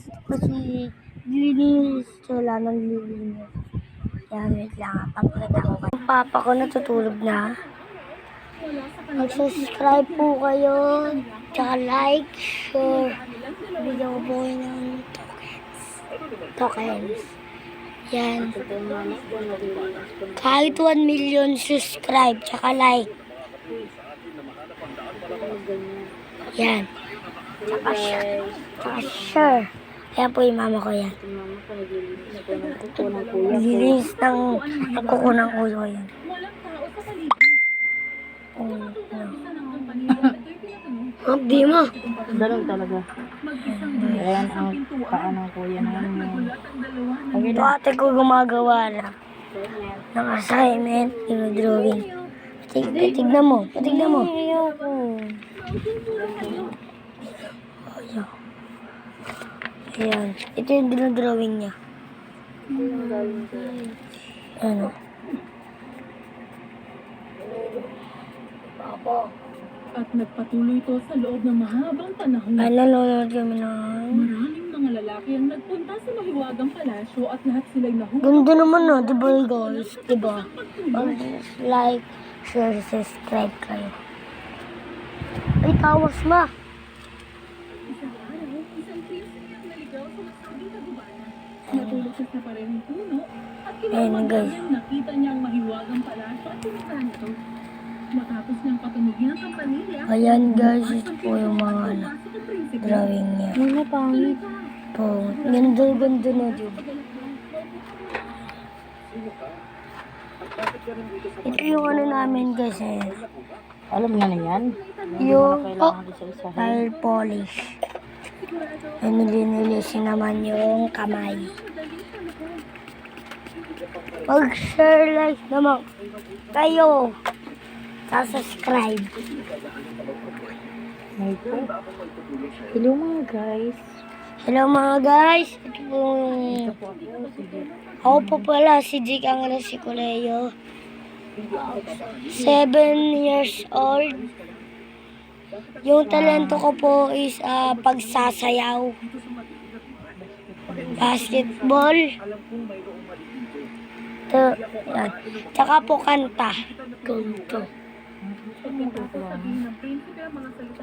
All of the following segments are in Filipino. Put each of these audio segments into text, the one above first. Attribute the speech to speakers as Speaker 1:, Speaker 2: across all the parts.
Speaker 1: Kasi nililinis. Wala nang nililinis. Yan, wait lang. Papakita ko kayo. Yung papa ko natutulog na. Mag-subscribe po kayo. Tsaka like, share. Bigyan ko po kayo ng tokens. Yan. Kahit 1 million subscribe, tsaka like. Yan. Tsaka share. Ayan po yung mama ko yan. Naglilinis ng kuko ng ulo yan. Di mo.
Speaker 2: Ganun talaga. Ayan ang paa ng kuya namin.
Speaker 1: Ito ate ko gumagawa na ng assignment, drawing. Tignan mo. Tignan mo.
Speaker 2: Ayoko.
Speaker 1: Ayan. Ito yung dinodrawing niya. Ano?
Speaker 3: At nagpatuloy ito sa loob ng mahabang panahon.
Speaker 1: Ay, nanonood kami ng...
Speaker 3: Maraming mga lalaki ang nagpunta sa mahiwagang palasyo at lahat sila'y nahulog.
Speaker 1: Ganda naman na, di ba guys? Di ba? Like, share, subscribe kayo. Ay, tawas ma.
Speaker 3: Isang araw, isang prinsesa ang naligaw sa masabing kagubatan. Natulog siya sa parehong puno at
Speaker 1: Ayun, guys.
Speaker 3: niyang nakita niya ang mahiwagang palasyo at pinuntahan ito. Matapos niyang patunugin ang kampanilya,
Speaker 1: Ayan guys, ito po yung mga drawing niya.
Speaker 2: Muna pangit.
Speaker 1: Po, ganda na, di ba? Ito yung ano namin guys eh.
Speaker 2: Alam nga na yan.
Speaker 1: Yung
Speaker 2: Kailangan isa-isahin.
Speaker 1: nail polish. Ay, nilinisin naman yung kamay. Mag-share, like naman kayo. Subscribe.
Speaker 2: Ay po. Hello mga guys.
Speaker 1: Hello mga guys. Ito po. Ako po pala si Jake ang Resicoleo. 7 years old. Yung talento ko po is pagsasayaw. Basketball. Yan. Tsaka po kanta. Ganto.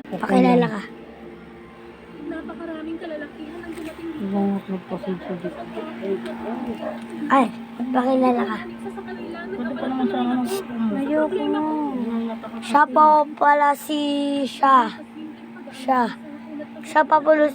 Speaker 1: Pakilala ka.
Speaker 3: napakaraming kalalakihan ang dumating dito.
Speaker 2: Ibang nagpasid sa dito.
Speaker 1: Ay, pakilala ka.
Speaker 3: Sa kanila,
Speaker 2: Pwede pa naman sana
Speaker 1: Ayoko na. Siya po pala si Siya. Siya pa pala